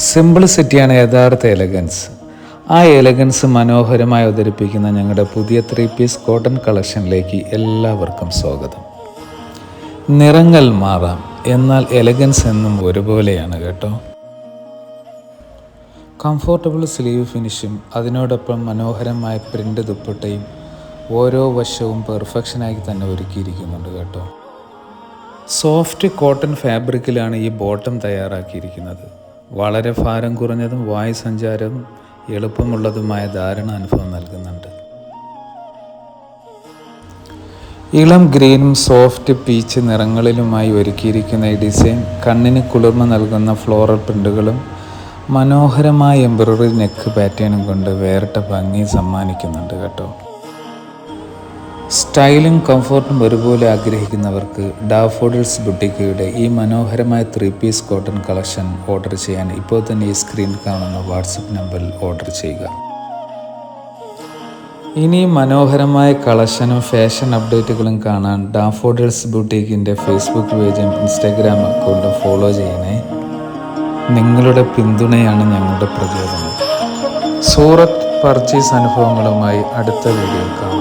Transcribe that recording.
സിംപിളിസിറ്റിയാണ് യഥാർത്ഥ എലഗൻസ്. ആ എലഗൻസ് മനോഹരമായി അവതരിപ്പിക്കുന്ന ഞങ്ങളുടെ പുതിയ 3 പീസ് കോട്ടൺ കളക്ഷനിലേക്ക് എല്ലാവർക്കും സ്വാഗതം. നിറങ്ങൾ മാറാം, എന്നാൽ എലഗൻസ് എന്നും ഒരുപോലെയാണ് കേട്ടോ. കംഫോർട്ടബിൾ സ്ലീവ് ഫിനിഷും അതിനോടൊപ്പം മനോഹരമായ പ്രിൻ്റ് ദുപ്പട്ടയും ഓരോ വശവും പെർഫെക്ഷനായി തന്നെ ഒരുക്കിയിരിക്കുന്നുണ്ട് കേട്ടോ. സോഫ്റ്റ് കോട്ടൺ ഫാബ്രിക്കിലാണ് ഈ ബോട്ടം തയ്യാറാക്കിയിരിക്കുന്നത്. വളരെ ഭാരം കുറഞ്ഞതും വായു സഞ്ചാരവും എളുപ്പമുള്ളതുമായ ധാരണ അനുഭവം നൽകുന്നുണ്ട്. ഇളം ഗ്രീനും സോഫ്റ്റ് പീച്ച് നിറങ്ങളിലുമായി ഒരുക്കിയിരിക്കുന്ന ഈ ഡിസൈൻ കണ്ണിന് കുളിർമ നൽകുന്ന ഫ്ലോറൽ പ്രിൻ്റുകളും മനോഹരമായ എംബ്രോയിഡറി നെക്ക് പാറ്റേണും കൊണ്ട് വേറിട്ട ഭംഗി സമ്മാനിക്കുന്നുണ്ട് കേട്ടോ. സ്റ്റൈലും കംഫോർട്ടും ഒരുപോലെ ആഗ്രഹിക്കുന്നവർക്ക് ഡാഫോഡിൽസ് ബുട്ടിക്കയുടെ ഈ മനോഹരമായ 3 പീസ് കോട്ടൺ കളക്ഷൻ ഓർഡർ ചെയ്യാൻ ഇപ്പോൾ തന്നെ ഈ സ്ക്രീനിൽ കാണുന്ന വാട്സപ്പ് നമ്പറിൽ ഓർഡർ ചെയ്യുക. ഇനി മനോഹരമായ കളക്ഷനും ഫാഷൻ അപ്ഡേറ്റുകളും കാണാൻ ഡാഫോഡിൽസ് ബുട്ടിക്കിൻ്റെ ഫേസ്ബുക്ക് പേജും ഇൻസ്റ്റാഗ്രാം അക്കൗണ്ടും ഫോളോ ചെയ്യണേ. നിങ്ങളുടെ പിന്തുണയാണ് ഞങ്ങളുടെ പ്രചോദനം. സൂറത്ത് പർച്ചേസ് അനുഭവങ്ങളുമായി അടുത്ത വീഡിയോയിൽ കാണാം.